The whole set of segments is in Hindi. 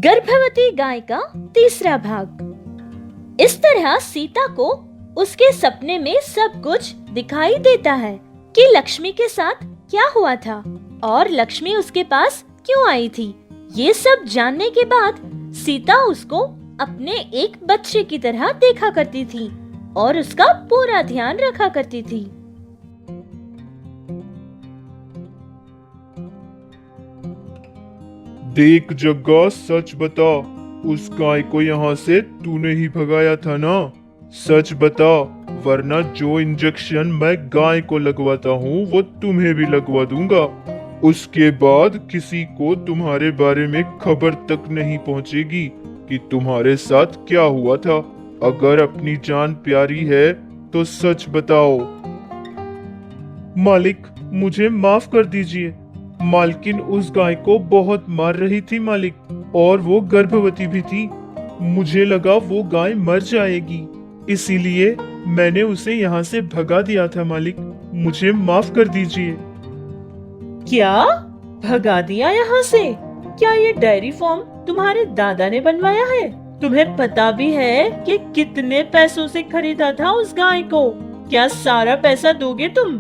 गर्भवती गाय का तीसरा भाग। इस तरह सीता को उसके सपने में सब कुछ दिखाई देता है कि लक्ष्मी के साथ क्या हुआ था और लक्ष्मी उसके पास क्यों आई थी। ये सब जानने के बाद सीता उसको अपने एक बच्चे की तरह देखा करती थी और उसका पूरा ध्यान रखा करती थी। देख जग्गा, सच बता, उस गाय को यहाँ से तूने ही भगाया था ना? सच बता, वरना जो इंजेक्शन मैं गाय को लगवाता हूँ वो तुम्हें भी लगवा दूंगा। उसके बाद किसी को तुम्हारे बारे में खबर तक नहीं पहुँचेगी कि तुम्हारे साथ क्या हुआ था। अगर अपनी जान प्यारी है तो सच बताओ। मालिक, मुझे माफ कर दीजिए। मालकिन उस गाय को बहुत मार रही थी मालिक, और वो गर्भवती भी थी। मुझे लगा वो गाय मर जाएगी, इसीलिए मैंने उसे यहाँ से भगा दिया था मालिक। मुझे माफ कर दीजिए। क्या भगा दिया यहाँ से? क्या ये डायरी फॉर्म तुम्हारे दादा ने बनवाया है? तुम्हें पता भी है कि कितने पैसों से खरीदा था उस गाय को? क्या सारा पैसा दोगे तुम?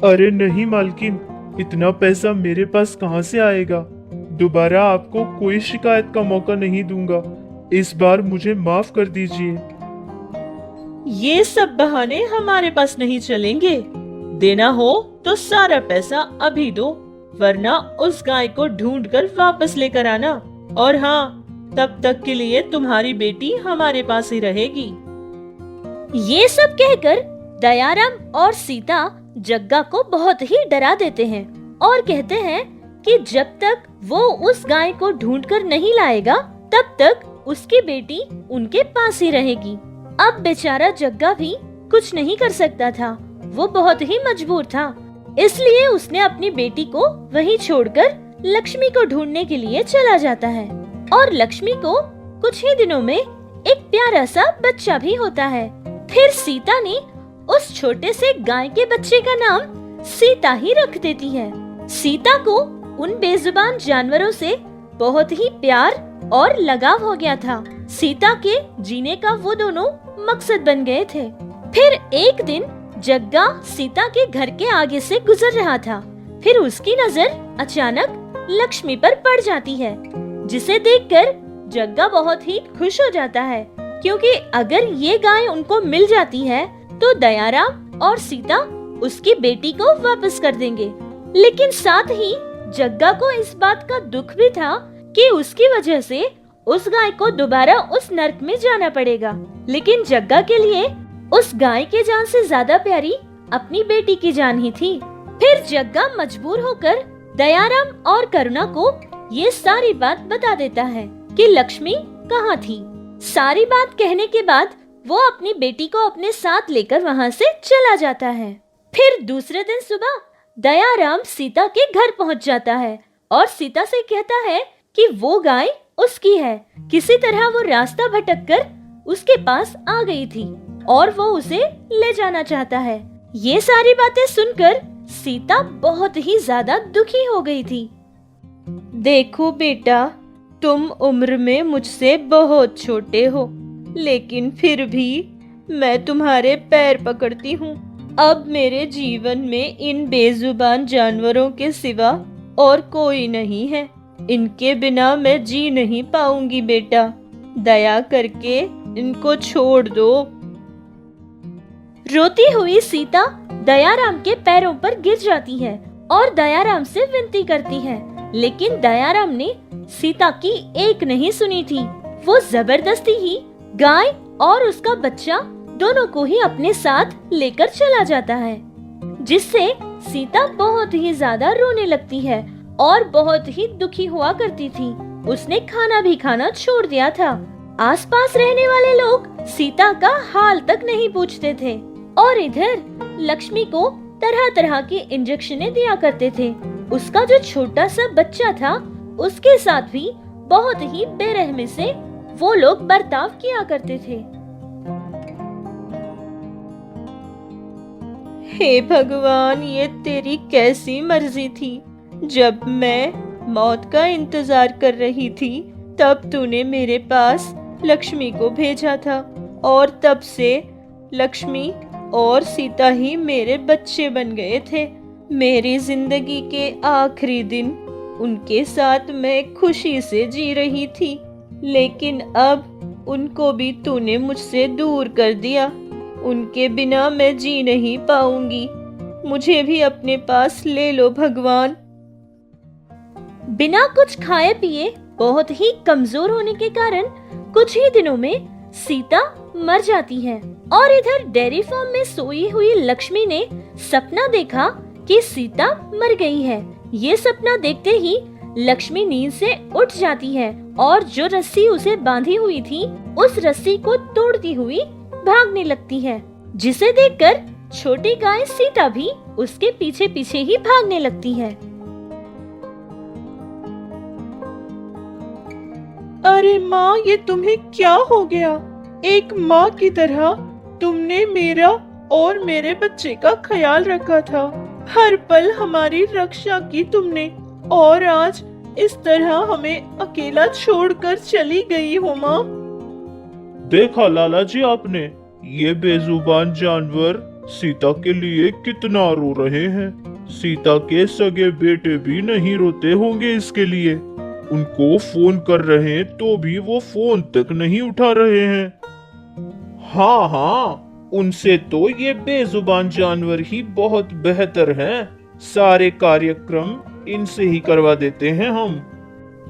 अरे नहीं मालकिन, इतना पैसा मेरे पास कहाँ से आएगा। दोबारा आपको कोई शिकायत का मौका नहीं दूंगा। इस बार मुझे माफ कर दीजिए। ये सब बहाने हमारे पास नहीं चलेंगे। देना हो तो सारा पैसा अभी दो, वरना उस गाय को ढूंढकर वापस लेकर आना। और हाँ, तब तक के लिए तुम्हारी बेटी हमारे पास ही रहेगी। ये सब कहकर दयाराम और सीता जग्गा को बहुत ही डरा देते हैं और कहते हैं कि जब तक वो उस गाय को ढूंढकर नहीं लाएगा तब तक उसकी बेटी उनके पास ही रहेगी। अब बेचारा जग्गा भी कुछ नहीं कर सकता था, वो बहुत ही मजबूर था। इसलिए उसने अपनी बेटी को वहीं छोड़कर लक्ष्मी को ढूंढने के लिए चला जाता है। और लक्ष्मी को कुछ ही दिनों में एक प्यारा सा बच्चा भी होता है। फिर सीता ने उस छोटे से गाय के बच्चे का नाम सीता ही रख देती है। सीता को उन बेजुबान जानवरों से बहुत ही प्यार और लगाव हो गया था। सीता के जीने का वो दोनों मकसद बन गए थे। फिर एक दिन जग्गा सीता के घर के आगे से गुजर रहा था। फिर उसकी नजर अचानक लक्ष्मी पर पड़ जाती है, जिसे देखकर जग्गा बहुत ही खुश हो जाता है, क्योंकि अगर ये गाय उनको मिल जाती है तो दयाराम और सीता उसकी बेटी को वापस कर देंगे। लेकिन साथ ही जग्गा को इस बात का दुख भी था कि उसकी वजह से उस गाय को दोबारा उस नर्क में जाना पड़ेगा। लेकिन जग्गा के लिए उस गाय के जान से ज्यादा प्यारी अपनी बेटी की जान ही थी। फिर जग्गा मजबूर होकर दयाराम और करुणा को ये सारी बात बता देता है कि लक्ष्मी कहाँ थी। सारी बात कहने के बाद वो अपनी बेटी को अपने साथ लेकर वहाँ से चला जाता है। फिर दूसरे दिन सुबह दयाराम सीता के घर पहुँच जाता है और सीता से कहता है कि वो गाय उसकी है। किसी तरह वो रास्ता भटककर उसके पास आ गई थी और वो उसे ले जाना चाहता है। ये सारी बातें सुनकर सीता बहुत ही ज्यादा दुखी हो गई थी। देखो बेटा, तुम उम्र में मुझसे बहुत छोटे हो, लेकिन फिर भी मैं तुम्हारे पैर पकड़ती हूँ। अब मेरे जीवन में इन बेजुबान जानवरों के सिवा और कोई नहीं है। इनके बिना मैं जी नहीं पाऊंगी बेटा। दया करके इनको छोड़ दो। रोती हुई सीता दयाराम के पैरों पर गिर जाती है और दयाराम से विनती करती है, लेकिन दयाराम ने सीता की एक नहीं सुनी थी। वो जबरदस्ती ही गाय और उसका बच्चा दोनों को ही अपने साथ लेकर चला जाता है, जिससे सीता बहुत ही ज्यादा रोने लगती है और बहुत ही दुखी हुआ करती थी। उसने खाना भी खाना छोड़ दिया था। आसपास रहने वाले लोग सीता का हाल तक नहीं पूछते थे और इधर लक्ष्मी को तरह तरह की इंजेक्शनें दिया करते थे। उसका जो छोटा सा बच्चा था उसके साथ भी बहुत ही बेरहमी से वो लोग बर्ताव किया करते थे। हे भगवान, ये तेरी कैसी मर्जी थी। जब मैं मौत का इंतजार कर रही थी तब तूने मेरे पास लक्ष्मी को भेजा था और तब से लक्ष्मी और सीता ही मेरे बच्चे बन गए थे। मेरी जिंदगी के आखिरी दिन उनके साथ मैं खुशी से जी रही थी, लेकिन अब उनको भी तूने मुझसे दूर कर दिया। उनके बिना मैं जी नहीं पाऊंगी। मुझे भी अपने पास ले लो भगवान। बिना कुछ खाए पिए बहुत ही कमजोर होने के कारण कुछ ही दिनों में सीता मर जाती है। और इधर डेयरी फार्म में सोई हुई लक्ष्मी ने सपना देखा कि सीता मर गई है। ये सपना देखते ही लक्ष्मी नींद से उठ जाती है और जो रस्सी उसे बांधी हुई थी उस रस्सी को तोड़ती हुई भागने लगती है, जिसे देखकर छोटी गाय सीता भी उसके पीछे पीछे ही भागने लगती है। अरे माँ, ये तुम्हें क्या हो गया? एक माँ की तरह तुमने मेरा और मेरे बच्चे का ख्याल रखा था। हर पल हमारी रक्षा की तुमने, और आज इस तरह हमें अकेला छोड़कर चली गई हो माँ। देखा लाला जी आपने, ये बेजुबान जानवर सीता के लिए कितना रो रहे हैं। सीता के सगे बेटे भी नहीं रोते होंगे इसके लिए। उनको फोन कर रहे हैं तो भी वो फोन तक नहीं उठा रहे हैं। हाँ हाँ, उनसे तो ये बेजुबान जानवर ही बहुत बेहतर हैं। सारे कार्यक्रम इनसे ही करवा देते हैं हम।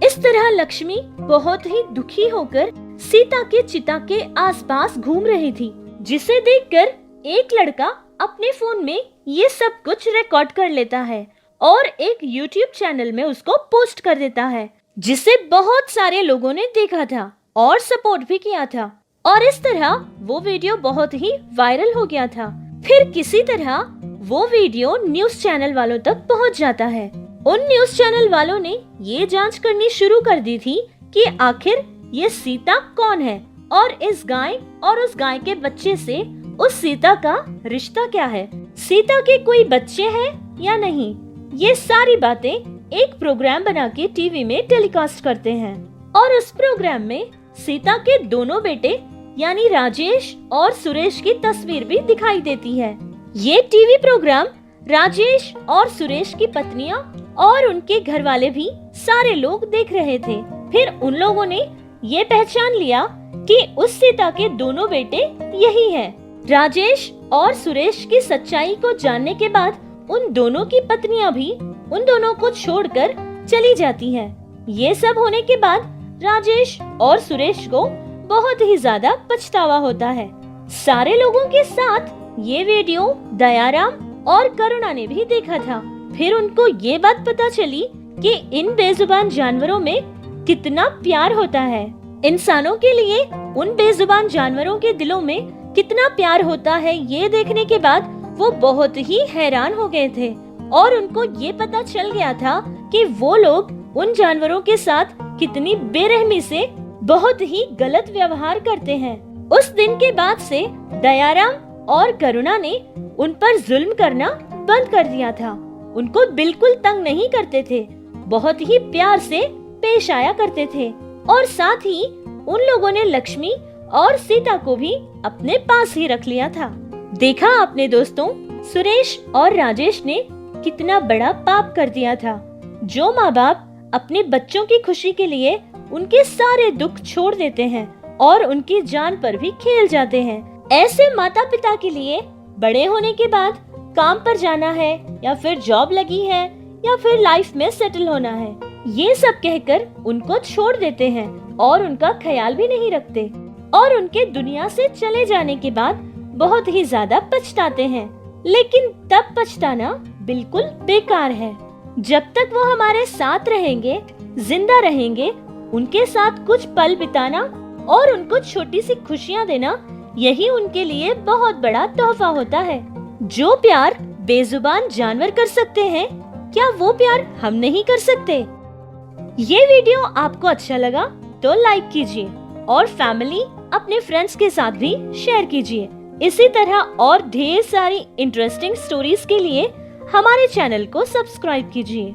इस तरह लक्ष्मी बहुत ही दुखी होकर सीता के चिता के आसपास घूम रही थी, जिसे देखकर एक लड़का अपने फोन में ये सब कुछ रिकॉर्ड कर लेता है और एक YouTube चैनल में उसको पोस्ट कर देता है, जिसे बहुत सारे लोगों ने देखा था और सपोर्ट भी किया था। और इस तरह वो वीडियो बहुत ही वायरल हो गया था। फिर किसी तरह वो वीडियो न्यूज चैनल वालों तक पहुंच जाता है। उन न्यूज चैनल वालों ने ये जांच करनी शुरू कर दी थी कि आखिर ये सीता कौन है और इस गाय और उस गाय के बच्चे से उस सीता का रिश्ता क्या है, सीता के कोई बच्चे हैं या नहीं। ये सारी बातें एक प्रोग्राम बना के टीवी में टेलीकास्ट करते हैं और उस प्रोग्राम में सीता के दोनों बेटे यानी राजेश और सुरेश की तस्वीर भी दिखाई देती है। ये टीवी प्रोग्राम राजेश और सुरेश की पत्नियां और उनके घर वाले भी सारे लोग देख रहे थे। फिर उन लोगों ने ये पहचान लिया कि उस सीता के दोनों बेटे यही हैं। राजेश और सुरेश की सच्चाई को जानने के बाद उन दोनों की पत्नियां भी उन दोनों को छोड़कर चली जाती हैं। ये सब होने के बाद राजेश और सुरेश को बहुत ही ज्यादा पछतावा होता है। सारे लोगों के साथ ये वीडियो दयाराम और करुणा ने भी देखा था। फिर उनको ये बात पता चली कि इन बेजुबान जानवरों में कितना प्यार होता है। इंसानों के लिए उन बेजुबान जानवरों के दिलों में कितना प्यार होता है, ये देखने के बाद वो बहुत ही हैरान हो गए थे और उनको ये पता चल गया था कि वो लोग उन जानवरों के साथ कितनी बेरहमी से बहुत ही गलत व्यवहार करते हैं। उस दिन के बाद से दयाराम और करुणा ने उन पर जुल्म करना बंद कर दिया था। उनको बिल्कुल तंग नहीं करते थे, बहुत ही प्यार से पेश आया करते थे और साथ ही उन लोगों ने लक्ष्मी और सीता को भी अपने पास ही रख लिया था। देखा आपने दोस्तों, सुरेश और राजेश ने कितना बड़ा पाप कर दिया था। जो माँ बाप अपने बच्चों की खुशी के लिए उनके सारे दुख छोड़ देते हैं और उनकी जान पर भी खेल जाते हैं, ऐसे माता पिता के लिए बड़े होने के बाद काम पर जाना है या फिर जॉब लगी है या फिर लाइफ में सेटल होना है, ये सब कहकर उनको छोड़ देते हैं और उनका ख्याल भी नहीं रखते और उनके दुनिया से चले जाने के बाद बहुत ही ज्यादा पछताते हैं। लेकिन तब पछताना बिल्कुल बेकार है। जब तक वो हमारे साथ रहेंगे, जिंदा रहेंगे, उनके साथ कुछ पल बिताना और उनको छोटी सी खुशियाँ देना, यही उनके लिए बहुत बड़ा तोहफा होता है। जो प्यार बेजुबान जानवर कर सकते हैं, क्या वो प्यार हम नहीं कर सकते? ये वीडियो आपको अच्छा लगा तो लाइक कीजिए और फैमिली अपने फ्रेंड्स के साथ भी शेयर कीजिए। इसी तरह और ढेर सारी इंटरेस्टिंग स्टोरीज के लिए हमारे चैनल को सब्सक्राइब कीजिए।